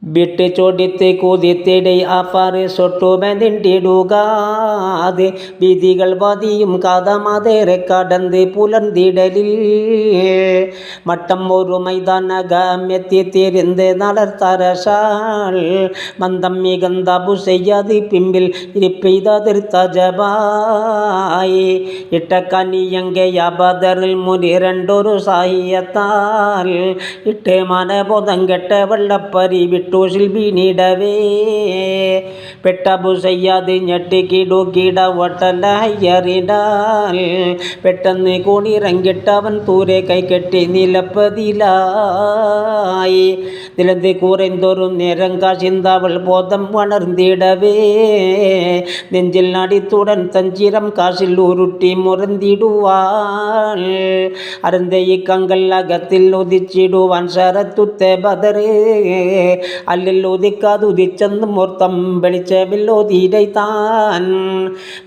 വിട്ട് ചൊടിത്ത് കുതിത്തിടെ അപ്പാറ് സൊട്ടുമെന്നിടുകാതെ വിധികൾ വതിയും കഥമതേറെ കടന്ന് പുലർന്നിടലിൽ മട്ടം ഒരു മൈതാനകമെത്തി തിരിந்து നടത്തരശാൾ മന്ദം മികந்த புசையாது பிம்பில் இருப்பெய்ததிர்த்த ஜபாய் ഇട്ട കനിയങ്കെ അബദറിൽ മുനിരണ്ടൊരു സാഹിയത്താൽ ഇട്ടേ മനബോധം കെട്ട വെള്ളപ്പരി വിട്ടു ശിൽബിനിടവേ പെട്ട ബുസയ്യാതെ ഞെട്ടിക്കിടുകിട വട്ടലഹയ്യറിടാൽ പെട്ടെന്ന് കോണിറങ്ങിട്ടവൻ തൂരെ കൈകെട്ടി നിലപ്പതിലായി നിലത്ത് കുറഞ്ഞൊരു നേരം കാശിന്തവൾ ബോധം വളർന്നിടവേ നെഞ്ചിൽ നടിത്തുടൻ തഞ്ചിരം കാശിൽ ഉരുട്ടി മുറന്തിടുവാൻ അരന്തെ ഈ കങ്കൽ അകത്തിൽ ഉദിച്ചിടുവാൻ ശരത്തുത്തെ ബദറേ അല്ലിൽ ഉദിക്കാതുദിച്ചെന്ന് മൂർത്തം വെളിച്ചമില്ലോതിരൈത്താൻ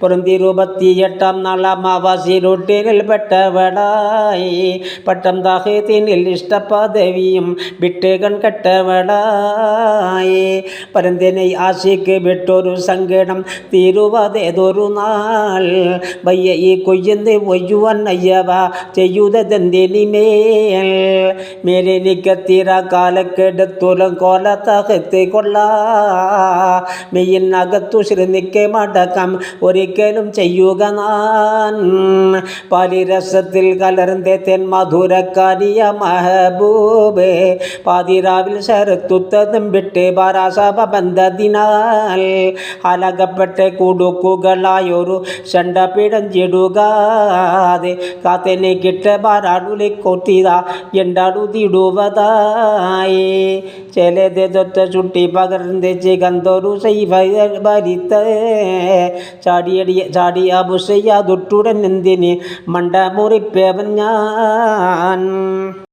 പുറന്തിരുപത്തിയെട്ടാം നാളാം ആവാസിരുട്ടിനിൽ പെട്ടവളായി പട്ടം ദാഹത്തിനിൽ ഇഷ്ടപദവിയും വിട്ട് കൺകെട്ടവളായി പരന്തിനെ ആശയ്ക്ക് വിട്ടൊരു സങ്കടം തീരുവതേതൊരു നാൾ വയ്യ ഈ കൊയ്യന്ന് ഒയ്യുവാൻ അയ്യവ ചെയ്യുന്നതെന്തിനിമേൽ മേലെനിക്കത്തീര കാലക്കെടുത്തുലം കോലത്തകത്ത് കൊള്ള മെയ്യിനകത്തു ശ്രീനിക്ക് മടക്കം ഒരിക്കലും ചെയ്യുക നാൻ പാലിരസത്തിൽ കലർന്ന തെൻ മധുരക്കാരിയ മഹബൂബേ പാതിരാവിൽ ശരത്തുത്തതും വിട്ട് പരാസഭ ബന്ധത്തിനാൽ അലകപ്പെട്ട് കുടുക്കുകളായൊരു ഷണ്ട പിടഞ്ചിടുകാതെ കാത്തനെ കിട്ട ബാരാടുലി കൊത്തിത എണ്ടാടുതിടുവതായി ചിലതൊറ്റ ചുട്ടി പകർന്ന് ചികന്തൊരു ഭരിത്ത് ചാടിയ ബുസയ്യാതൊട്ടുടൻ എന്തിന് മണ്ട മുറിപ്പവൻ ഞാൻ.